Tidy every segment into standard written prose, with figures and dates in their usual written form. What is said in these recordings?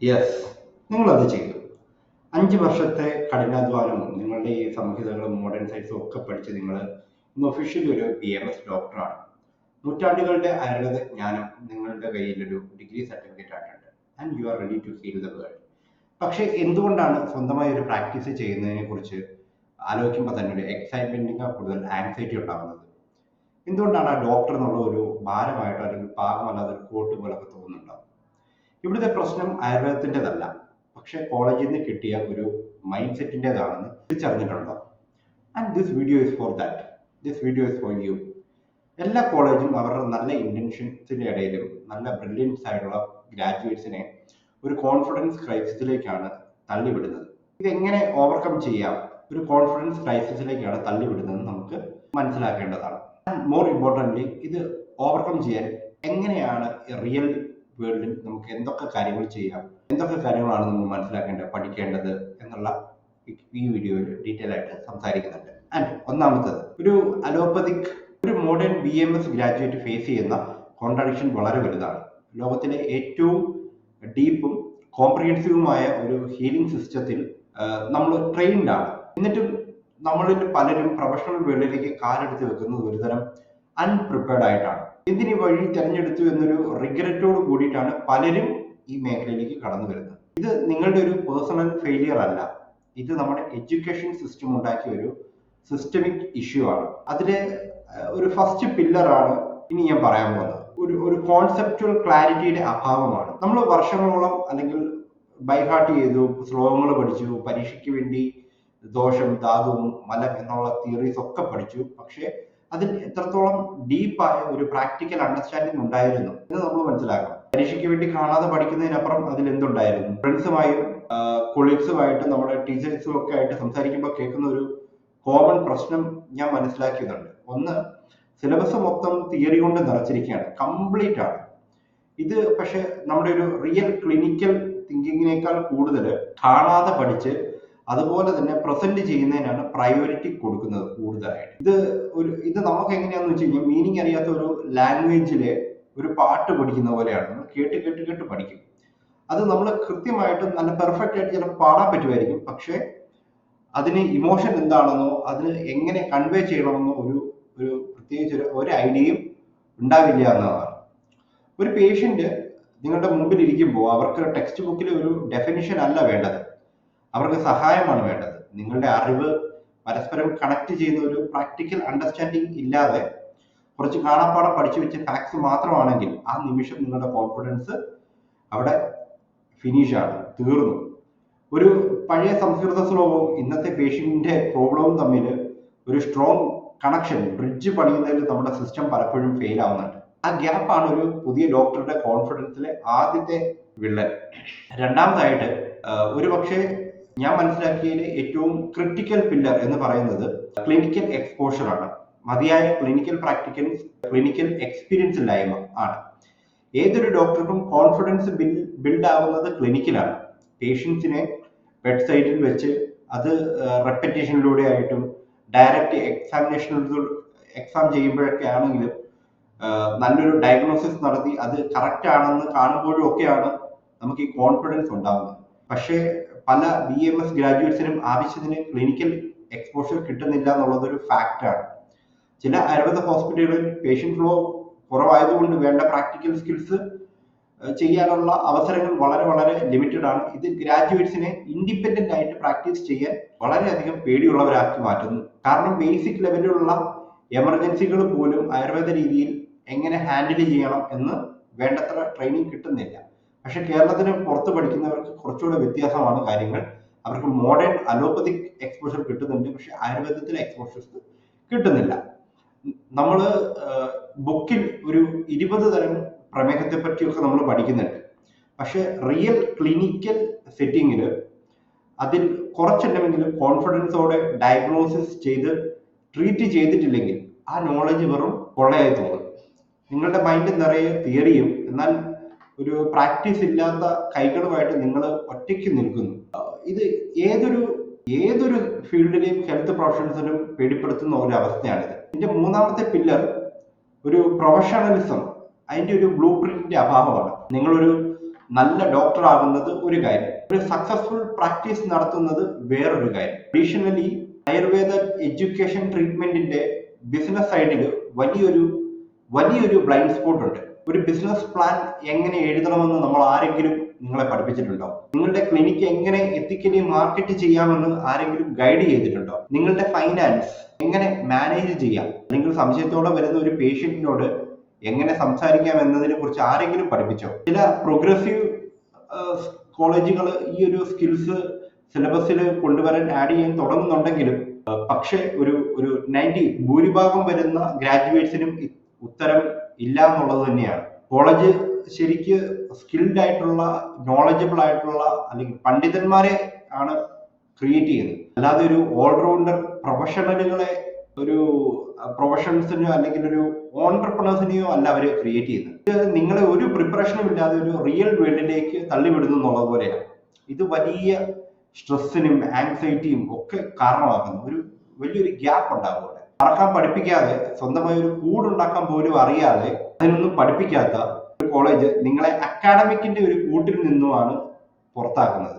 Yes, നിങ്ങളത് ചെയ്തു. 5 വർഷത്തെ കഠിനാധ്വാനവും നിങ്ങളുടെ ഈ സംഹിതകളും മോഡേൺ സയൻസും ഒക്കെ പഠിച്ച് നിങ്ങൾ ഇന്ന് ഒഫീഷ്യലി ഒരു BMS ഡോക്ടറാണ്. നൂറ്റാണ്ടുകളുടെ ആയുർവേദ ജ്ഞാനം നിങ്ങളുടെ കയ്യിൽ ഒരു ഡിഗ്രി സർട്ടിഫിക്കറ്റ് ആയിട്ടുണ്ട്. And you are ready to heal the world. പക്ഷെ എന്തുകൊണ്ടാണ് സ്വന്തമായി ഒരു പ്രാക്ടീസ് ചെയ്യുന്നതിനെ കുറിച്ച് ആലോചിക്കുമ്പോൾ തന്നെ ഒരു എക്സൈറ്റ്മെന്റിനേക്കാൾ കൂടുതൽ ആങ്സൈറ്റി ഉണ്ടാകുന്നത്? എന്തുകൊണ്ടാണ് ആ ഡോക്ടർ എന്നുള്ള ഒരു ഭാരമായിട്ടോ അല്ലെങ്കിൽ പാകമല്ലാതെ ഒരു കോട്ട് പോലൊക്കെ തോന്നുന്നുണ്ടാവും? ഇവിടുത്തെ പ്രശ്നം ആയുർവേദത്തിൻ്റെതല്ല, പക്ഷെ കോളേജിൽ നിന്ന് കിട്ടിയ ഒരു മൈൻഡ് സെറ്റിൻ്റെതാണെന്ന് തിരിച്ചറിഞ്ഞിട്ടുണ്ടോ? And this video is for that. This video is for you. എല്ലാ കോളേജും അവരുടെ നല്ല ഇന്റൻഷൻസിന്റെ ഇടയിലും നല്ല ബ്രില്യൻസ് ആയിട്ടുള്ള ഗ്രാജുവേറ്റ്സിനെ ഒരു കോൺഫിഡൻസ് ക്രൈസിസിലേക്കാണ് തള്ളിവിടുന്നത്. ഇതെങ്ങനെ ഓവർകം ചെയ്യാം, ഒരു കോൺഫിഡൻസ് ക്രൈസിസിലേക്കാണ് തള്ളിവിടുന്നത് നമുക്ക് മനസ്സിലാക്കേണ്ടതാണ്. ആൻഡ് മോർ ഇമ്പോർട്ടൻ്റ്ലി, ഇത് ഓവർകം ചെയ്യാൻ എങ്ങനെയാണ് റിയൽ വേൾഡിൽ നമുക്ക് എന്തൊക്കെ കാര്യങ്ങൾ ചെയ്യാം, എന്തൊക്കെ കാര്യങ്ങളാണ് നമ്മൾ മനസ്സിലാക്കേണ്ടത്, പഠിക്കേണ്ടത് എന്നുള്ള ഈ വീഡിയോയിൽ ഡീറ്റെയിൽ ആയിട്ട് സംസാരിക്കുന്നുണ്ട്. ആൻഡ് ഒന്നാമത്തത്, ഒരു അലോപ്പതിക് ഒരു മോഡേൺ BMS ഗ്രാജുവേറ്റ് ഫേസ് ചെയ്യുന്ന കോൺട്രഡിക്ഷൻ വളരെ വലുതാണ്. ലോകത്തിലെ ഏറ്റവും ഡീപ്പും കോംപ്രിഹെൻസീവുമായ ഒരു ഹീലിംഗ് സിസ്റ്റത്തിൽ നമ്മൾ ട്രെയിൻഡ് ആണ്. എന്നിട്ടും നമ്മളിൽ പലരും പ്രൊഫഷണൽ വേൾഡിലേക്ക് കാലെടുത്ത് വെക്കുന്നത് ഒരുതരം അൺപ്രിപ്പയർഡ് ആയിട്ടാണ്. എന്തിനീ വഴി തിരഞ്ഞെടുത്തു എന്നൊരു റിഗ്രറ്റോട് കൂടിയിട്ടാണ് പലരും ഈ മേഖലയിലേക്ക് കടന്നു വരുന്നത്. ഇത് നിങ്ങളുടെ ഒരു പേഴ്സണൽ ഫെയിലിയർ അല്ല, ഇത് നമ്മുടെ എഡ്യൂക്കേഷൻ സിസ്റ്റം ഉണ്ടാക്കിയ ഒരു സിസ്റ്റമിക് ഇഷ്യൂ ആണ്. അതിലെ ഒരു ഫസ്റ്റ് പില്ലറാണ് ഇനി ഞാൻ പറയാൻ പോകുന്നത്. ഒരു കോൺസെപ്റ്റുവൽ ക്ലാരിറ്റിയുടെ അഭാവമാണ്. നമ്മൾ വർഷങ്ങളോളം അല്ലെങ്കിൽ ബൈഹാർട്ട് ചെയ്തു, ശ്ലോകങ്ങൾ പഠിച്ചു, പരീക്ഷയ്ക്ക് വേണ്ടി ദോഷം, ധാതുവും മലം എന്നുള്ള തിയറീസ് ഒക്കെ പഠിച്ചു. പക്ഷേ അതിൽ എത്രത്തോളം ഡീപ്പായ ഒരു പ്രാക്ടിക്കൽ അണ്ടർസ്റ്റാൻഡിങ് ഉണ്ടായിരുന്നു എന്ന് നമ്മൾ മനസ്സിലാക്കണം. പരീക്ഷയ്ക്ക് വേണ്ടി കാണാതെ പഠിക്കുന്നതിനപ്പുറം അതിൽ എന്തുണ്ടായിരുന്നു? ഫ്രണ്ട്സുമായും കൊളീഗ്സുമായിട്ടും നമ്മുടെ ടീച്ചേഴ്സും ഒക്കെ ആയിട്ട് സംസാരിക്കുമ്പോൾ കേൾക്കുന്ന ഒരു കോമൺ പ്രശ്നം ഞാൻ മനസ്സിലാക്കിയതുണ്ട്. ഒന്ന്, സിലബസ് മൊത്തം തിയറി കൊണ്ട് നിറച്ചിരിക്കുകയാണ്, കംപ്ലീറ്റ് ആണ്. ഇത് പക്ഷെ നമ്മുടെ ഒരു റിയൽ ക്ലിനിക്കൽ തിങ്കിങ്ങിനേക്കാൾ കൂടുതൽ കാണാതെ പഠിച്ച് അതുപോലെ തന്നെ പ്രസന്റ് ചെയ്യുന്നതിനാണ് പ്രയോറിറ്റി കൊടുക്കുന്നത് കൂടുതലായിട്ട്. ഇത് നമുക്ക് എങ്ങനെയാണെന്ന് വെച്ച് കഴിഞ്ഞാൽ, മീനിങ് അറിയാത്ത ഒരു ലാംഗ്വേജിലെ ഒരു പാട്ട് പഠിക്കുന്ന പോലെയാണ്. നമ്മൾ കേട്ട് കേട്ട് കേട്ട് പഠിക്കും. അത് നമ്മൾ കൃത്യമായിട്ടും നല്ല പെർഫെക്റ്റ് ആയിട്ട് ചിലപ്പോൾ പാടാൻ പറ്റുമായിരിക്കും, പക്ഷെ അതിന് ഇമോഷൻ എന്താണെന്നോ അതിന് എങ്ങനെ കൺവേ ചെയ്യണമെന്നോ ഒരു പ്രത്യേകിച്ച് ഒരു ഐഡിയയും ഉണ്ടാവില്ല എന്നതാണ്. ഒരു പേഷ്യന്റ് നിങ്ങളുടെ മുമ്പിൽ ഇരിക്കുമ്പോൾ അവർക്ക് ടെക്സ്റ്റ് ബുക്കിൽ ഒരു ഡെഫിനിഷൻ അല്ല വേണ്ടത്, അവർക്ക് സഹായമാണ് വേണ്ടത്. നിങ്ങളുടെ അറിവ് പരസ്പരം കണക്ട് ചെയ്യുന്ന ഒരു പ്രാക്ടിക്കൽ അണ്ടർസ്റ്റാൻഡിങ് ഇല്ലാതെ കുറച്ച് കാണാപ്പാടം പഠിച്ചു വെച്ച ഫാക്ട്സ് മാത്രമാണെങ്കിൽ ആ നിമിഷം നിങ്ങളുടെ കോൺഫിഡൻസ് അവിടെ ഫിനിഷാണ്, തീർന്നു. ഒരു പഴയ സംസ്കൃത ശ്ലോകവും ഇന്നത്തെ പേഷ്യന്റിന്റെ പ്രോബ്ലവും തമ്മിൽ ഒരു സ്ട്രോങ് കണക്ഷൻ, ബ്രിഡ്ജ് പണിയുന്നതിൽ നമ്മുടെ സിസ്റ്റം പലപ്പോഴും ഫെയിൽ ആവുന്നുണ്ട്. ആ ഗ്യാപ്പാണ് ഒരു പുതിയ ഡോക്ടറുടെ കോൺഫിഡൻസിലെ ആദ്യത്തെ വിള്ളൽ. രണ്ടാമതായിട്ട്, ഒരു പക്ഷേ ഞാൻ മനസ്സിലാക്കിയതിൽ ഏറ്റവും ക്രിട്ടിക്കൽ പില്ലർ എന്ന് പറയുന്നത് ക്ലിനിക്കൽ എക്സ്പോഷർ ആണ്. മതിയായ ക്ലിനിക്കൽ എക്സ്പീരിയൻസ് ഇല്ലായ്മ ആണ്. ഏതൊരു ഡോക്ടർക്കും കോൺഫിഡൻസ് ബിൽഡ് ആവുന്നത് ക്ലിനിക്കിലാണ്. പേഷ്യൻസിനെ ബെഡ് സൈഡിൽ വെച്ച് അത് റെപ്പറ്റേഷനിലൂടെ ആയിട്ടും ഡയറക്റ്റ് എക്സാം ചെയ്യുമ്പോഴൊക്കെ ആണെങ്കിലും നല്ലൊരു ഡയഗ്നോസിസ് നടത്തി അത് കറക്റ്റ് ആണെന്ന് കാണുമ്പോഴും ഒക്കെയാണ് നമുക്ക് ഈ കോൺഫിഡൻസ് ഉണ്ടാവുന്നത്. പക്ഷേ പല BMS ഗ്രാജുവേറ്റ്സിനും ആവശ്യത്തിന് ക്ലിനിക്കൽ എക്സ്പോഷർ കിട്ടുന്നില്ല എന്നുള്ളത് ഒരു ഫാക്റ്റാണ്. ചില ആയുർവേദ ഹോസ്പിറ്റലുകളിൽ പേഷ്യന്റ് ഫ്ലോ കുറവായതുകൊണ്ട് വേണ്ട പ്രാക്ടിക്കൽ സ്കിൽസ് ചെയ്യാനുള്ള അവസരങ്ങൾ വളരെ വളരെ ലിമിറ്റഡ് ആണ്. ഇത് ഗ്രാജുവേറ്റ്സിനെ ഇൻഡിപെൻഡന്റ് ആയിട്ട് പ്രാക്ടീസ് ചെയ്യാൻ വളരെയധികം പേടിയുള്ളവരാക്കി മാറ്റുന്നു. കാരണം ബേസിക് ലെവലിലുള്ള എമർജൻസികൾ പോലും ആയുർവേദ രീതിയിൽ എങ്ങനെ ഹാൻഡിൽ ചെയ്യണം എന്ന് വേണ്ടത്ര ട്രെയിനിങ് കിട്ടുന്നില്ല. പക്ഷെ കേരളത്തിന് പുറത്ത് പഠിക്കുന്നവർക്ക് കുറച്ചുകൂടെ വ്യത്യാസമാണ് കാര്യങ്ങൾ. അവർക്ക് മോഡേൺ അലോപ്പതിക് എക്സ്പോഷർ കിട്ടുന്നുണ്ട്, പക്ഷെ ആയുർവേദത്തിലെ എക്സ്പോഷേഴ്സ് കിട്ടുന്നില്ല. നമ്മൾ ബുക്കിൽ ഒരു 20 തരം പ്രമേഹത്തെ പറ്റിയൊക്കെ നമ്മൾ പഠിക്കുന്നുണ്ട്, പക്ഷെ റിയൽ ക്ലിനിക്കൽ സെറ്റിങ്ങിൽ അതിൽ കുറച്ചെണ്ണമെങ്കിലും കോൺഫിഡൻസോടെ ഡയഗ്നോസിസ് ചെയ്ത് ട്രീറ്റ് ചെയ്തിട്ടില്ലെങ്കിൽ ആ നോളജ് വെറും കൊള്ളയായി തോന്നും. നിങ്ങളുടെ മൈൻഡ് നിറയെ തിയറിയും എന്നാൽ ഒരു പ്രാക്ടീസ് ഇല്ലാത്ത കൈകളുമായിട്ട് നിങ്ങൾ ഒറ്റയ്ക്ക് നിൽക്കുന്നു. ഇത് ഏതൊരു ഫീൽഡിലെയും ഹെൽത്ത് പ്രൊഫഷണൽസിനും പേടിപ്പെടുത്തുന്ന ഒരു അവസ്ഥയാണിത്. ഇതിന്റെ മൂന്നാമത്തെ പില്ലർ ഒരു പ്രൊഫഷണലിസം, അതിന്റെ ഒരു ബ്ലൂ പ്രിന്റിന്റെ അഭാവമാണ്. നിങ്ങളൊരു നല്ല ഡോക്ടർ ആകുന്നത് ഒരു കാര്യം, ഒരു സക്സസ്ഫുൾ പ്രാക്ടീസ് നടത്തുന്നത് വേറൊരു കാര്യം. അഡീഷണലി ആയുർവേദ എഡ്യൂക്കേഷൻ ട്രീറ്റ്മെന്റിന്റെ ബിസിനസ് സൈഡിൽ വലിയൊരു ബ്ലൈൻഡ് സ്പോട്ട് ഉണ്ട്. ഒരു ബിസിനസ് പ്ലാൻ എങ്ങനെ എഴുതണമെന്ന് നമ്മൾ ആരെങ്കിലും നിങ്ങളെ പഠിപ്പിച്ചിട്ടുണ്ടോ? നിങ്ങളുടെ ക്ലിനിക്ക് എങ്ങനെ എത്തിക്കലി മാർക്കറ്റ് ചെയ്യാമെന്ന് ആരെങ്കിലും ഗൈഡ് ചെയ്തിട്ടുണ്ടോ? നിങ്ങളുടെ ഫൈനാൻസ് എങ്ങനെ മാനേജ് ചെയ്യാം, അല്ലെങ്കിൽ സംശയത്തോടെ വരുന്ന ഒരു പേഷ്യന്റിനോട് എങ്ങനെ സംസാരിക്കാം എന്നതിനെ കുറിച്ച് ആരെങ്കിലും പഠിപ്പിച്ചോ? ചില പ്രോഗ്രസീവ് കോളേജുകൾ ഈ ഒരു സ്കിൽസ് സിലബസിൽ കൊണ്ടുവരാൻ ആഡ് ചെയ്യാൻ തുടങ്ങുന്നുണ്ടെങ്കിലും പക്ഷെ ഒരു 90 ഭൂരിഭാഗം വരുന്ന ഗ്രാജുവേറ്റ്സിനും ഉത്തരം ഇല്ല എന്നുള്ളത് തന്നെയാണ്. കോളേജ് ശരിക്ക് സ്കിൽഡ് ആയിട്ടുള്ള, നോളജബിൾ ആയിട്ടുള്ള അല്ലെങ്കിൽ പണ്ഡിതന്മാരെ ആണ് ക്രിയേറ്റ് ചെയ്യുന്നത്, അല്ലാതെ ഒരു ഓൾറൗണ്ടർ പ്രൊഫഷണലുകളെ, ഒരു പ്രൊഫഷണൽസിനെയോ അല്ലെങ്കിൽ ഒരു ഓൺടർപ്രണേഴ്സിനെയോ അല്ല അവര് ക്രിയേറ്റ് ചെയ്യുന്നത്. ഇത് നിങ്ങളെ ഒരു പ്രിപ്പറേഷനും ഇല്ലാതെ ഒരു റിയൽ വേൾഡിലേക്ക് തള്ളിവിടുന്നു എന്നുള്ളത് പോലെയാണ്. ഇത് വലിയ സ്ട്രെസ്സിനും ആങ്സൈറ്റിയും ഒക്കെ കാരണമാക്കുന്നു. വലിയൊരു ഗ്യാപ്പ് ഉണ്ടാകും അവിടെ. പറക്കാൻ പഠിപ്പിക്കാതെ, സ്വന്തമായി ഒരു കൂടുണ്ടാക്കാൻ പോലും അറിയാതെ, അതിനൊന്നും പഠിപ്പിക്കാത്ത ഒരു കോളേജ് നിങ്ങളെ അക്കാഡമിക്കിന്റെ ഒരു കൂട്ടിൽ നിന്നുമാണ് പുറത്താക്കുന്നത്.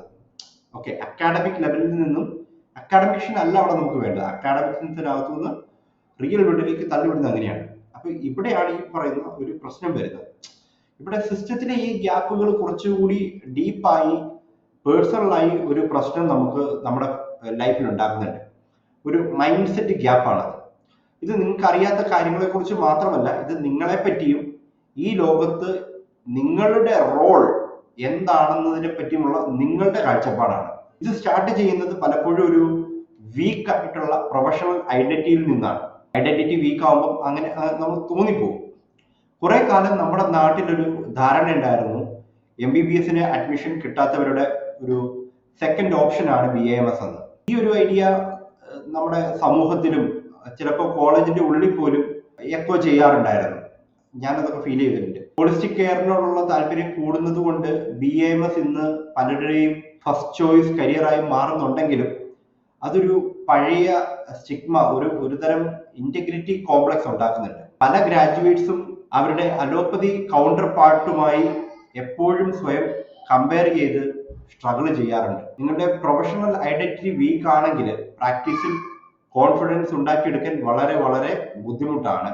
ഓക്കെ, അക്കാഡമിക് ലെവലിൽ നിന്നും, അക്കാഡമിക്ഷൻ അല്ല അവിടെ നമുക്ക് വേണ്ടത്, അക്കാഡമിക്സിനകത്തു നിന്ന് റിയൽ വേൾഡിലേക്ക് തള്ളിവിടുന്നത് അങ്ങനെയാണ്. അപ്പൊ ഇവിടെയാണ് ഈ പറയുന്ന ഒരു പ്രശ്നം വരുന്നത്. ഇവിടെ സിസ്റ്റത്തിലെ ഈ ഗ്യാപ്പുകൾ കുറച്ചുകൂടി ഡീപ്പായി പേഴ്സണലായി ഒരു പ്രശ്നം നമുക്ക് നമ്മുടെ ലൈഫിൽ ഉണ്ടാക്കുന്നുണ്ട്. ഒരു മൈൻഡ് സെറ്റ് ഗ്യാപ്പാണ്. ഇത് നിങ്ങൾക്ക് അറിയാത്ത കാര്യങ്ങളെ കുറിച്ച് മാത്രമല്ല, ഇത് നിങ്ങളെ പറ്റിയും ഈ ലോകത്ത് നിങ്ങളുടെ റോൾ എന്താണെന്നതിനെ പറ്റിയുമുള്ള നിങ്ങളുടെ കാഴ്ചപ്പാടാണ്. ഇത് സ്റ്റാർട്ട് ചെയ്യുന്നത് പലപ്പോഴും ഒരു വീക്ക് ആയിട്ടുള്ള പ്രൊഫഷണൽ ഐഡന്റിറ്റിയിൽ നിന്നാണ്. ഐഡന്റിറ്റി വീക്ക് ആകുമ്പോൾ അങ്ങനെ നമുക്ക് തോന്നിപ്പോകും. കുറെ കാലം നമ്മുടെ നാട്ടിലൊരു ധാരണ ഉണ്ടായിരുന്നു, MBBS അഡ്മിഷൻ കിട്ടാത്തവരുടെ ഒരു സെക്കൻഡ് ഓപ്ഷനാണ് BAMS എന്ന്. ഈ ഒരു ഐഡിയ നമ്മുടെ സമൂഹത്തിലും ചിലപ്പോൾ കോളേജിന്റെ ഉള്ളിൽ പോലും എക്കോ ചെയ്യാറുണ്ടായിരുന്നു. ഞാനതൊക്കെ ഫീൽ ചെയ്തിട്ടുണ്ട്. ഹോളിസ്റ്റിക് കെയറിനോടുള്ള താല്പര്യം കൂടുന്നത് കൊണ്ട് BAMS ഇന്ന് പലരുടെയും ഫസ്റ്റ് ചോയ്സ് കരിയറായി മാറുന്നുണ്ടെങ്കിലും അതൊരു പഴയ സ്റ്റിഗ്മ, ഒരു തരം ഇന്റഗ്രിറ്റി കോംപ്ലക്സ് ഉണ്ടാക്കുന്നുണ്ട്. പല ഗ്രാജുവേറ്റ്സും അവരുടെ അലോപ്പതി കൗണ്ടർ പാർട്ടുമായി എപ്പോഴും സ്വയം കമ്പയർ ചെയ്ത് സ്ട്രഗിൾ ചെയ്യാറുണ്ട്. നിങ്ങളുടെ പ്രൊഫഷണൽ ഐഡന്റിറ്റി വീക്ക് ആണെങ്കിൽ പ്രാക്ടീസിൽ കോൺഫിഡൻസ് ഉണ്ടാക്കിയെടുക്കാൻ വളരെ വളരെ ബുദ്ധിമുട്ടാണ്.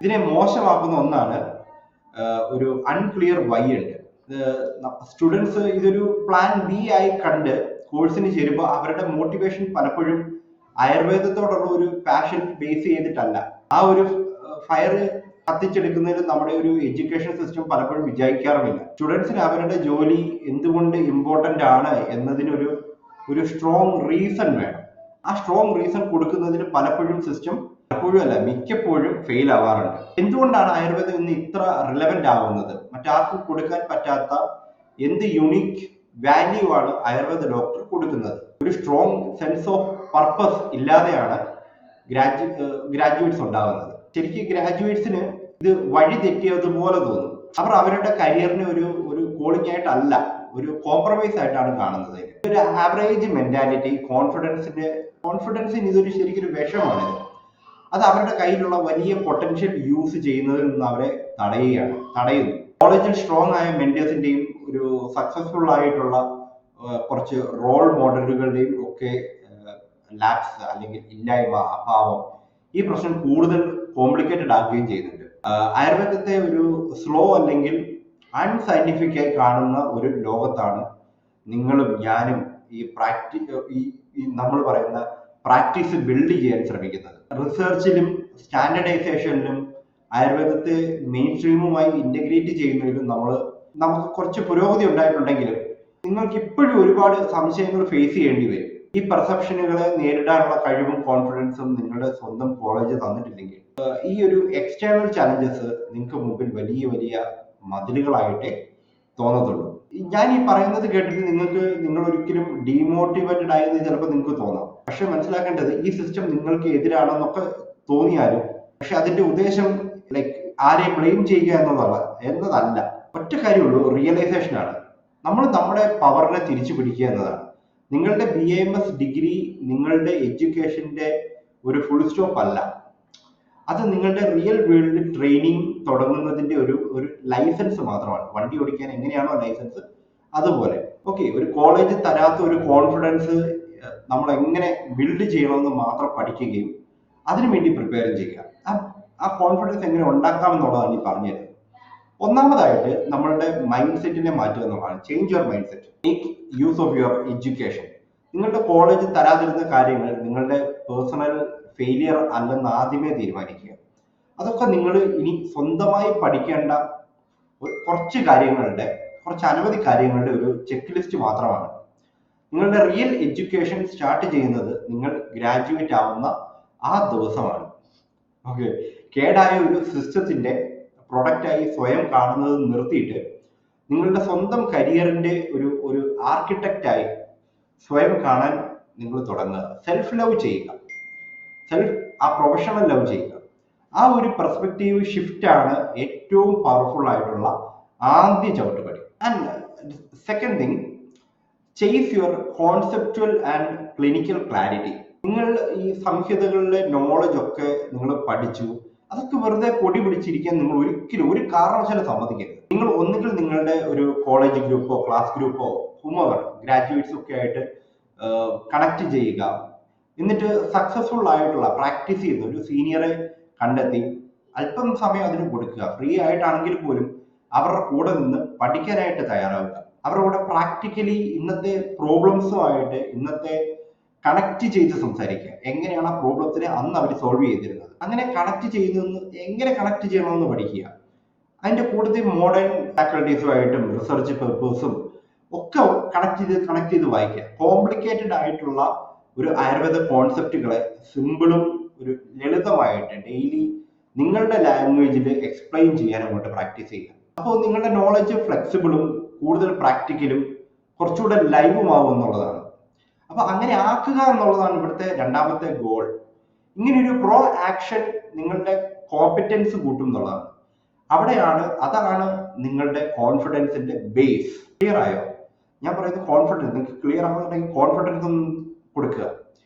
ഇതിനെ മോശമാക്കുന്ന ഒന്നാണ് ഒരു അൺക്ലിയർ വൈ ഉണ്ട്. സ്റ്റുഡൻസ് ഇതൊരു പ്ലാൻ ബി ആയി കണ്ട് കോഴ്സിന് ചേരുമ്പോൾ അവരുടെ മോട്ടിവേഷൻ പലപ്പോഴും ആയുർവേദത്തോടുള്ള ഒരു പാഷൻ ബേസ് ചെയ്തിട്ടല്ല. ആ ഒരു ഫയർ കത്തിച്ചെടുക്കുന്നതിൽ നമ്മുടെ ഒരു എഡ്യൂക്കേഷൻ സിസ്റ്റം പലപ്പോഴും വിചാരിക്കാറുമില്ല. സ്റ്റുഡൻസിന് അവരുടെ ജോലി എന്തുകൊണ്ട് ഇമ്പോർട്ടന്റ് ആണ് എന്നതിനൊരു സ്ട്രോങ് റീസൺ വേണം. ആ സ്ട്രോങ് റീസൺ കൊടുക്കുന്നതിന് പലപ്പോഴും സിസ്റ്റം, മിക്കപ്പോഴും ഫെയിൽ ആവാറുണ്ട്. എന്തുകൊണ്ടാണ് ആയുർവേദം ഇന്ന് ഇത്ര റിലവന്റ് ആവുന്നത്? മറ്റാർക്കും കൊടുക്കാൻ പറ്റാത്ത എന്ത് യുണീക്ക് വാല്യൂ ആണ് ആയുർവേദ ഡോക്ടർ കൊടുക്കുന്നത്? ഒരു സ്ട്രോങ് സെൻസ് ഓഫ് പർപ്പസ് ഇല്ലാതെയാണ് ഗ്രാജുവേറ്റ്സ് ഉണ്ടാകുന്നത്. ശരിക്കും ഗ്രാജുവേറ്റ്സിന് ഇത് വഴി തെറ്റിയതുപോലെ തോന്നും. അവർ അവരുടെ കരിയറിനെ ഒരു കോളിംഗ് ആയിട്ടല്ല, ഒരു കോംപ്രമൈസ് ആയിട്ടാണ് കാണുന്നത്. ഒരു ആവറേജ് മെന്റാലിറ്റി, കോൺഫിഡൻസിന് ഇതൊരു ശരിക്കും ഒരു വിഷമാണിത്. അത് അവരുടെ കയ്യിലുള്ള വലിയ പൊട്ടൻഷ്യൽ യൂസ് ചെയ്യുന്നതിൽ നിന്ന് അവരെ തടയുന്നു. കോളേജിൽ സ്ട്രോങ് ആയ മെന്റേഴ്സിന്റെയും ഒരു സക്സസ്ഫുൾ ആയിട്ടുള്ള കുറച്ച് റോൾ മോഡലുകളുടെയും ഒക്കെ ലാപ്സ് അല്ലെങ്കിൽ ഇല്ലായ്മ, അഭാവം ഈ പ്രശ്നം കൂടുതൽ കോംപ്ലിക്കേറ്റഡ് ആക്കുകയും ചെയ്യുന്നുണ്ട്. ആയുർവേദത്തെ ഒരു സ്ലോ അല്ലെങ്കിൽ അൺസയന്റിഫിക് ആയി കാണുന്ന ഒരു ലോകത്താണ് നിങ്ങളും ഞാനും ഈ നമ്മൾ പറയുന്ന പ്രാക്ടീസ് ബിൽഡ് ചെയ്യാൻ ശ്രമിക്കുന്നത്. റിസർച്ചിലും സ്റ്റാൻഡർഡൈസേഷനിലും ആയുർവേദത്തെ മെയിൻ സ്ട്രീമുമായി ഇന്റഗ്രേറ്റ് ചെയ്യുന്നതിലും നമുക്ക് കുറച്ച് പുരോഗതി ഉണ്ടായിട്ടുണ്ടെങ്കിലും നിങ്ങൾക്ക് ഇപ്പോഴും ഒരുപാട് സംശയങ്ങൾ ഫേസ് ചെയ്യേണ്ടി വരും. ഈ പെർസെപ്ഷനുകളെ നേരിടാനുള്ള കഴിവും കോൺഫിഡൻസും നിങ്ങളുടെ സ്വന്തം കോളേജ് തന്നിട്ടില്ലെങ്കിൽ ഈ ഒരു എക്സ്റ്റേണൽ ചാലഞ്ചസ് നിങ്ങൾക്ക് മുമ്പിൽ വലിയ വലിയ മതിലുകളായിട്ടേ തോന്നത്തുള്ളൂ. ഞാൻ ഈ പറയുന്നത് കേട്ടിട്ട് നിങ്ങൾ ഒരിക്കലും ഡീമോട്ടിവേറ്റഡ് ആയെന്ന് ചിലപ്പോൾ നിങ്ങൾക്ക് തോന്നാം. പക്ഷെ മനസ്സിലാക്കേണ്ടത്, ഈ സിസ്റ്റം നിങ്ങൾക്ക് എതിരാണെന്നൊക്കെ തോന്നിയാലും പക്ഷെ അതിന്റെ ഉദ്ദേശം ആരെ ബ്ലെയിം ചെയ്യുക എന്നതല്ല. ഒറ്റ കാര്യമുള്ളൂ, റിയലൈസേഷൻ ആണ്. നമ്മൾ നമ്മുടെ പവറിനെ തിരിച്ചു പിടിക്കുക എന്നതാണ്. നിങ്ങളുടെ BAMS ഡിഗ്രി നിങ്ങളുടെ എഡ്യൂക്കേഷന്റെ ഒരു ഫുൾ സ്റ്റോപ്പ് അല്ല. അത് നിങ്ങളുടെ റിയൽ വേൾഡ് ട്രെയിനിങ് തുടങ്ങുന്നതിന്റെ ഒരു ലൈസൻസ് മാത്രമാണ്. വണ്ടി ഓടിക്കാൻ എങ്ങനെയാണോ ലൈസൻസ് അതുപോലെ. ഓക്കെ, ഒരു കോളേജ് തരാത്ത ഒരു കോൺഫിഡൻസ് നമ്മൾ എങ്ങനെ ബിൽഡ് ചെയ്യണമെന്ന് മാത്രം പഠിക്കുകയും അതിനുവേണ്ടി പ്രിപ്പയർ ചെയ്യുക. ആ കോൺഫിഡൻസ് എങ്ങനെ ഉണ്ടാക്കാം എന്നുള്ളതാണ് ഈ പറഞ്ഞത്. ഒന്നാമതായിട്ട് നമ്മളുടെ മൈൻഡ് സെറ്റിനെ മാറ്റുക എന്നുള്ളതാണ്. Change your mind set, make use of your education. നിങ്ങളുടെ കോളേജ് തരാതിരുന്ന കാര്യങ്ങൾ നിങ്ങളുടെ പേഴ്സണൽ ഫെയിലിയർ അല്ലെന്ന് ആദ്യമേ തീരുമാനിക്കുക. അതൊക്കെ നിങ്ങൾ ഇനി സ്വന്തമായി പഠിക്കേണ്ട കുറച്ച് അനവധി കാര്യങ്ങളുടെ ഒരു ചെക്ക് ലിസ്റ്റ് മാത്രമാണ്. നിങ്ങളുടെ റിയൽ എഡ്യൂക്കേഷൻ സ്റ്റാർട്ട് ചെയ്യുന്നത് നിങ്ങൾ ഗ്രാജുവേറ്റ് ആവുന്ന ആ ദിവസമാണ്. ഓക്കെ, കേടായ ഒരു സിസ്റ്റത്തിന്റെ പ്രൊഡക്റ്റായി സ്വയം കാണുന്നത് നിർത്തിയിട്ട് നിങ്ങളുടെ സ്വന്തം കരിയറിന്റെ ഒരു ആർക്കിടെക്റ്റായി സ്വയം കാണാൻ നിങ്ങൾ തുടങ്ങുക. സെൽഫ് ലവ് ചെയ്യുക, ആ പ്രൊഫഷണൽ ലവ് ചെയ്യുക. ആ ഒരു പെർസ്പെക്റ്റീവ് ഷിഫ്റ്റ് ആണ് ഏറ്റവും പവർഫുൾ ആയിട്ടുള്ള ആദ്യ ചവിട്ടുപടി. And second thing, chase your conceptual and clinical clarity. നിങ്ങൾ ഈ സംഹിതകളിലെ നോളജ് ഒക്കെ നിങ്ങൾ പഠിച്ചു, അതൊക്കെ വെറുതെ പൊടി പിടിച്ചിരിക്കാൻ നിങ്ങൾ ഒരിക്കലും ഒരു കാരണവശാലും സമ്മതിക്കരുത്. നിങ്ങൾ ഒന്നുകിൽ നിങ്ങളുടെ ഒരു കോളേജ് ഗ്രൂപ്പോ ക്ലാസ് ഗ്രൂപ്പോ ഹുമവർ ഗ്രാജുവേറ്റ്സ് ഒക്കെ ആയിട്ട് കണക്ട് ചെയ്യുക. എന്നിട്ട് സക്സസ്ഫുൾ ആയിട്ടുള്ള പ്രാക്ടീസ് ചെയ്യുന്ന ഒരു സീനിയറെ കണ്ടെത്തി അല്പം സമയം അതിന് കൊടുക്കുക. ഫ്രീ ആയിട്ടാണെങ്കിൽ പോലും അവരുടെ കൂടെ നിന്ന് പഠിക്കാനായിട്ട് തയ്യാറാവുക. അവരുടെ കൂടെ പ്രാക്ടിക്കലി ഇന്നത്തെ പ്രോബ്ലംസുമായിട്ട് ഇന്നത്തെ കണക്ട് ചെയ്ത് സംസാരിക്കുക. എങ്ങനെയാണ് ആ പ്രോബ്ലത്തിനെ അന്ന് അവർ സോൾവ് ചെയ്തിരുന്നത്, അങ്ങനെ എങ്ങനെ കണക്ട് ചെയ്യണമെന്ന് പഠിക്കുക. അതിന്റെ കൂടുതൽ മോഡേൺ ഫാക്കൽറ്റീസുമായിട്ടും റിസർച്ച് പേപ്പേഴ്സും ഒക്കെ കണക്ട് ചെയ്ത് വായിക്കുക. കോംപ്ലിക്കേറ്റഡ് ആയിട്ടുള്ള ഒരു ആയുർവേദ കോൺസെപ്റ്റുകളെ സിമ്പിളും ഒരു ലളിതമായിട്ട് ഡെയിലി നിങ്ങളുടെ ലാംഗ്വേജിൽ എക്സ്പ്ലെയിൻ ചെയ്യാൻ അങ്ങോട്ട് പ്രാക്ടീസ് ചെയ്യുക. അപ്പോൾ നിങ്ങളുടെ നോളജ് ഫ്ലെക്സിബിളും കൂടുതൽ പ്രാക്ടിക്കലും കുറച്ചുകൂടെ ലൈവും ആവും എന്നുള്ളതാണ്. അപ്പൊ അങ്ങനെ ആക്കുക എന്നുള്ളതാണ് ഇവിടുത്തെ രണ്ടാമത്തെ ഗോൾ. ഇങ്ങനെ ഒരു പ്രോ ആക്ഷൻ നിങ്ങളുടെ കോമ്പറ്റൻസ് കൂട്ടും എന്നുള്ളതാണ്. അതാണ് നിങ്ങളുടെ കോൺഫിഡൻസിന്റെ ബേസ്. ക്ലിയർ ആയോ? ഞാൻ പറയുന്നത് കോൺഫിഡൻസ് നിങ്ങൾക്ക് ക്ലിയർ ആവുന്നുണ്ടെങ്കിൽ കോൺഫിഡൻസ് ഒന്ന് കൊടുക്കുക.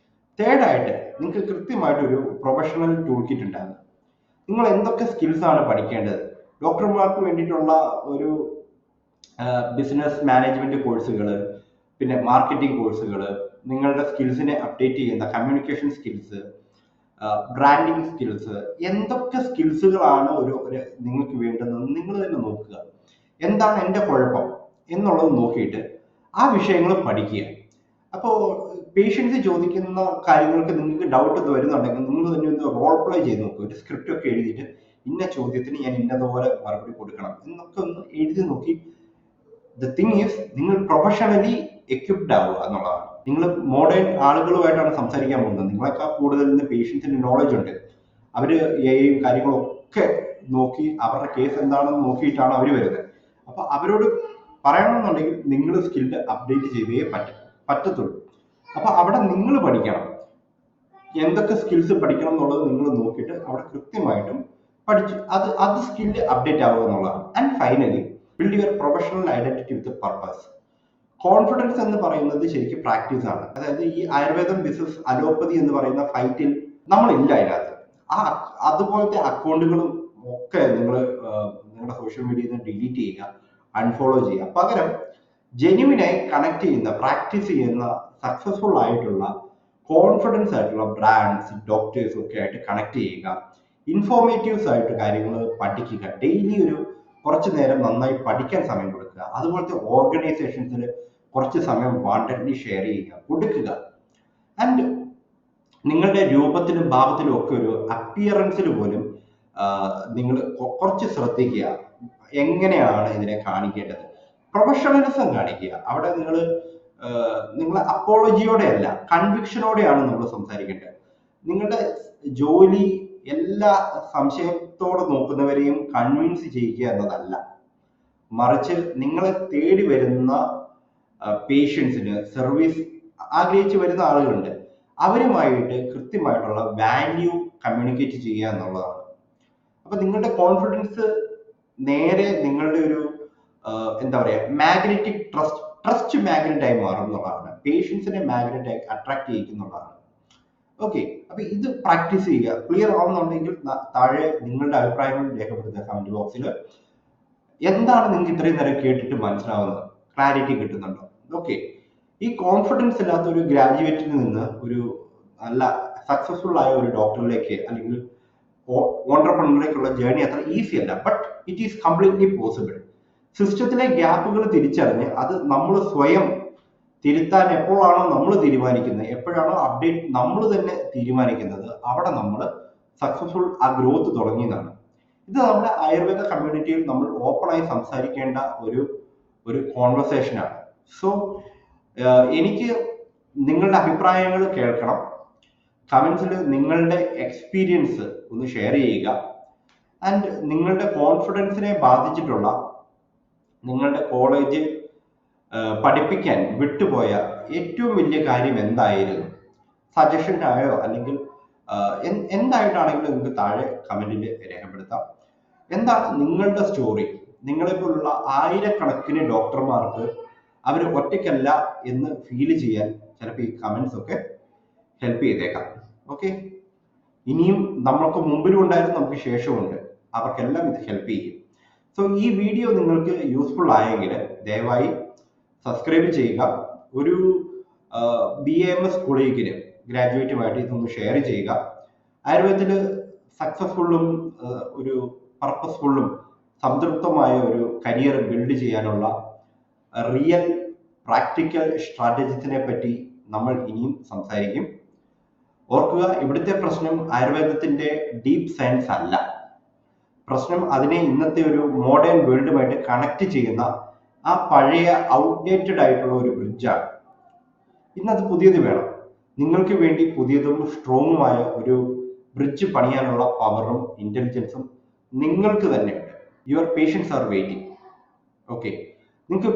തേർഡായിട്ട് നിങ്ങൾക്ക് കൃത്യമായിട്ട് ഒരു പ്രൊഫഷണൽ ടൂൾ കിറ്റ് ഉണ്ടാകുക. നിങ്ങൾ എന്തൊക്കെ സ്കിൽസ് ആണ് പഠിക്കേണ്ടത്? ഡോക്ടർമാർക്ക് വേണ്ടിയിട്ടുള്ള ഒരു ബിസിനസ് മാനേജ്മെന്റ് കോഴ്സുകൾ, പിന്നെ മാർക്കറ്റിംഗ് കോഴ്സുകൾ, നിങ്ങളുടെ സ്കിൽസിനെ അപ്ഡേറ്റ് ചെയ്യുന്ന കമ്മ്യൂണിക്കേഷൻ സ്കിൽസ്, ബ്രാൻഡിങ് സ്കിൽസ്, എന്തൊക്കെ സ്കിൽസുകളാണ് നിങ്ങൾക്ക് വേണ്ടതെന്ന് നിങ്ങൾ തന്നെ നോക്കുക. എന്താണ് എൻ്റെ കുഴപ്പം എന്നുള്ളത് നോക്കിയിട്ട് ആ വിഷയങ്ങൾ പഠിക്കുക. അപ്പോൾ പേഷ്യൻസ് ചോദിക്കുന്ന കാര്യങ്ങൾക്ക് നിങ്ങൾക്ക് ഡൗട്ട് വരുന്നുണ്ടെങ്കിൽ നിങ്ങൾ തന്നെ ഒന്ന് റോൾ പ്ലേ ചെയ്ത് നോക്കുക. ഒരു സ്ക്രിപ്റ്റ് ഒക്കെ എഴുതിയിട്ട് ഇന്ന ചോദ്യത്തിന് ഞാൻ ഇന്നതുപോലെ മറുപടി കൊടുക്കണം എന്നൊക്കെ ഒന്ന് എഴുതി നോക്കി. ദ തിങ് ഈസ്, നിങ്ങൾ പ്രൊഫഷണലി എക്വിപ്ഡ് ആവുക എന്നുള്ളതാണ്. നിങ്ങൾ മോഡേൺ ആളുകളുമായിട്ടാണ് സംസാരിക്കാൻ പോകുന്നത്. നിങ്ങളെക്കാൾ കൂടുതൽ പേഷ്യൻസിന്റെ നോളജ് ഉണ്ട്. അവര് കാര്യങ്ങളും ഒക്കെ നോക്കി അവരുടെ കേസ് എന്താണെന്ന് നോക്കിയിട്ടാണ് അവർ വരുന്നത്. അപ്പൊ അവരോട് പറയണമെന്നുണ്ടെങ്കിൽ നിങ്ങൾ സ്കില്ല് അപ്ഡേറ്റ് ചെയ്തേ പറ്റത്തുള്ളൂ. അപ്പൊ അവിടെ നിങ്ങൾ പഠിക്കണം. എന്തൊക്കെ സ്കിൽസ് പഠിക്കണം എന്നുള്ളത് നിങ്ങൾ നോക്കിയിട്ട് അവിടെ കൃത്യമായിട്ടും പഠിച്ച് അത് സ്കില്ല് അപ്ഡേറ്റ് ആവുക എന്നുള്ളതാണ്. And finally, build your professional identity with purpose. Confidence എന്ന് പറയുന്നത് ശരിക്കും പ്രാക്ടീസ് ആണ്. അതായത് ഈ ആയുർവേദം ബിസിനസ് അലോപ്പതി എന്ന് പറയുന്ന ഫൈറ്റിൽ നമ്മളില്ല അതിനകത്ത്. അതുപോലത്തെ അക്കൗണ്ടുകളും ഒക്കെ നിങ്ങളുടെ സോഷ്യൽ മീഡിയയിൽ നിന്ന് ഡിലീറ്റ് ചെയ്യുക, അൺഫോളോ ചെയ്യുക. പകരം ജെന്യുവിനായി കണക്ട് ചെയ്യുന്ന, പ്രാക്ടീസ് ചെയ്യുന്ന, സക്സസ്ഫുൾ ആയിട്ടുള്ള, കോൺഫിഡൻസ് ആയിട്ടുള്ള ബ്രാൻഡ്സ്, ഡോക്ടേഴ്സ് ഒക്കെ ആയിട്ട് കണക്ട് ചെയ്യുക. ഇൻഫോർമേറ്റീവ്സ് ആയിട്ട് കാര്യങ്ങൾ പഠിക്കുക. ഡെയിലി കുറച്ച് നേരം നന്നായി പഠിക്കാൻ സമയം കൊടുക്കുക. അതുപോലത്തെ ഓർഗനൈസേഷൻസിൽ കുറച്ച് സമയം വാണ്ടഡ്ലി ഷെയർ ചെയ്യുക, കൊടുക്കുക. ആൻഡ് നിങ്ങളുടെ രൂപത്തിലും ഭാവത്തിലും ഒക്കെ ഒരു അപ്പിയറൻസിൽ പോലും നിങ്ങൾ കുറച്ച് ശ്രദ്ധിക്കുക. എങ്ങനെയാണ് ഇതിനെ കാണിക്കേണ്ടത്? പ്രൊഫഷണലിസം കാണിക്കുക. അവിടെ നിങ്ങൾ അപ്പോളജിയോടെയല്ല, കൺവിക്ഷനോടെയാണ് നമ്മൾ സംസാരിക്കേണ്ടത്. നിങ്ങളുടെ ജോലി എല്ലാ സംശയത്തോടെ നോക്കുന്നവരെയും കൺവിൻസ് ചെയ്യുക എന്നതല്ല, മറിച്ച് നിങ്ങളെ തേടി വരുന്ന പേഷ്യൻസിന് സർവീസ് ആഗ്രഹിച്ച് വരുന്ന ആളുകളുണ്ട്, അവരുമായിട്ട് കൃത്യമായിട്ടുള്ള വാല്യൂ കമ്മ്യൂണിക്കേറ്റ് ചെയ്യുക എന്നുള്ളതാണ്. അപ്പൊ നിങ്ങളുടെ കോൺഫിഡൻസ് നേരെ നിങ്ങളുടെ എന്താ പറയാ, മാഗ്നറ്റിക് ട്രസ്റ്റ് മാഗ്നറ്റായി മാറും എന്നുള്ളതാണ്. പേഷ്യൻസിനെ മാഗ്നറ്റായി അട്രാക്ട് ചെയ്യിക്കുന്നുള്ളതാണ്. ഓക്കെ, അപ്പൊ ഇത് പ്രാക്ടീസ് ചെയ്യുക. ക്ലിയർ ആവുന്നുണ്ടെങ്കിൽ താഴെ നിങ്ങളുടെ അഭിപ്രായങ്ങൾ രേഖപ്പെടുത്തുക കമന്റ് ബോക്സിൽ. എന്താണ് നിങ്ങൾക്ക് ഇത്രയും നേരം കേട്ടിട്ട് മനസ്സിലാവുന്നത്? ക്ലാരിറ്റി കിട്ടുന്നുണ്ടോ? ഓക്കെ, ഈ കോൺഫിഡൻസ് ഇല്ലാത്ത ഒരു ഗ്രാജുവേറ്റിൽ നിന്ന് ഒരു നല്ല സക്സസ്ഫുൾ ആയ ഒരു ഡോക്ടറിലേക്ക് അല്ലെങ്കിൽ ഓണ്ടർപ്രണറിലേക്കുള്ള ജേർണി അത്ര ഈസി അല്ല. But it is completely possible. സിസ്റ്റത്തിലെ ഗ്യാപ്പുകൾ തിരിച്ചറിഞ്ഞ് അത് നമ്മൾ സ്വയം തിരുത്താൻ എപ്പോഴാണോ നമ്മൾ തീരുമാനിക്കുന്നത്, എപ്പോഴാണോ അപ്ഡേറ്റ് നമ്മൾ തന്നെ തീരുമാനിക്കുന്നത്, അവിടെ നമ്മൾ സക്സസ്ഫുൾ ആ ഗ്രോത്ത് തുടങ്ങിയതാണ്. ഇത് നമ്മുടെ ആയുർവേദ കമ്മ്യൂണിറ്റിയിൽ നമ്മൾ ഓപ്പണായി സംസാരിക്കേണ്ട ഒരു കോൺവെർസേഷനാണ്. സോ എനിക്ക് നിങ്ങളുടെ അഭിപ്രായങ്ങൾ കേൾക്കണം. കമന്റ്സിൽ നിങ്ങളുടെ എക്സ്പീരിയൻസ് ഒന്ന് ഷെയർ ചെയ്യുക. ആൻഡ് നിങ്ങളുടെ കോൺഫിഡൻസിനെ ബാധിച്ചിട്ടുള്ള നിങ്ങളുടെ കോളേജ് പഠിപ്പിക്കാൻ വിട്ടുപോയ ഏറ്റവും വലിയ കാര്യം എന്തായിരുന്നു? സജഷൻ ആയോ അല്ലെങ്കിൽ എന്തായിട്ടാണെങ്കിലും നിങ്ങൾക്ക് താഴെ കമന്റിൽ രേഖപ്പെടുത്താം. എന്താണ് നിങ്ങളുടെ സ്റ്റോറി? നിങ്ങളെപ്പോലുള്ള ആയിരക്കണക്കിന് ഡോക്ടർമാർക്ക് അവർ ഒറ്റയ്ക്കല്ല എന്ന് ഫീൽ ചെയ്യാൻ ചിലപ്പോൾ ഈ കമന്റ്സ് ഒക്കെ ഹെൽപ്പ് ചെയ്തേക്കാം. ഓക്കെ, ഇനിയും നമ്മൾക്ക് മുമ്പിലും ഉണ്ടായിരുന്നു, നമുക്ക് ശേഷമുണ്ട്, അവർക്കെല്ലാം ഇത് ഹെൽപ്പ് ചെയ്യും. സോ ഈ വീഡിയോ നിങ്ങൾക്ക് യൂസ്ഫുൾ ആയെങ്കിൽ ദയവായി സബ്സ്ക്രൈബ് ചെയ്യുക. ഒരു BAMS കൊളീഗിന് ഗ്രാജുവേറ്റുമായിട്ട് ഇതൊന്ന് ഷെയർ ചെയ്യുക. ആയുർവേദത്തിൽ സക്സസ്ഫുള്ളും ഒരു പർപ്പസ്ഫുള്ളും സംതൃപ്തമായ ഒരു കരിയർ ബിൽഡ് ചെയ്യാനുള്ള റിയൽ പ്രാക്ടിക്കൽ സ്ട്രാറ്റജിസിനെ പറ്റി നമ്മൾ ഇനിയും സംസാരിക്കും. ഓർക്കുക, ഇവിടുത്തെ പ്രശ്നം ആയുർവേദത്തിന്റെ ഡീപ്പ് സയൻസ് അല്ല. പ്രശ്നം അതിനെ ഇന്നത്തെ ഒരു മോഡേൺ വേൾഡുമായിട്ട് കണക്ട് ചെയ്യുന്ന ആ പഴയ ഔട്ട്ഡേറ്റഡ് ആയിട്ടുള്ള ഒരു ബ്രിഡ്ജാണ്. ഇന്നത് പുതിയത് വേണം. നിങ്ങൾക്ക് വേണ്ടി പുതിയതും സ്ട്രോങ്ങുമായ ഒരു ബ്രിഡ്ജ് പണിയാനുള്ള പവറും ഇന്റലിജൻസും നിങ്ങൾക്ക് തന്നെയുണ്ട്. Your patients are waiting. Okay, നിങ്ങൾക്ക്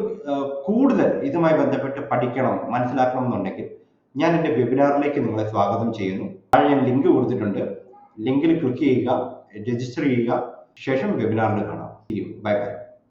കൂടുതൽ ഇതുമായി ബന്ധപ്പെട്ട് പഠിക്കണം, മനസ്സിലാക്കണം എന്നുണ്ടെങ്കിൽ ഞാൻ എൻ്റെ വെബിനാറിലേക്ക് നിങ്ങളെ സ്വാഗതം ചെയ്യുന്നു. താഴെ ഞാൻ ലിങ്ക് കൊടുത്തിട്ടുണ്ട്. ലിങ്കിൽ ക്ലിക്ക് ചെയ്യുക, രജിസ്റ്റർ ചെയ്യുക, ശേഷം വെബിനാറിൽ കാണാം. Bye bye.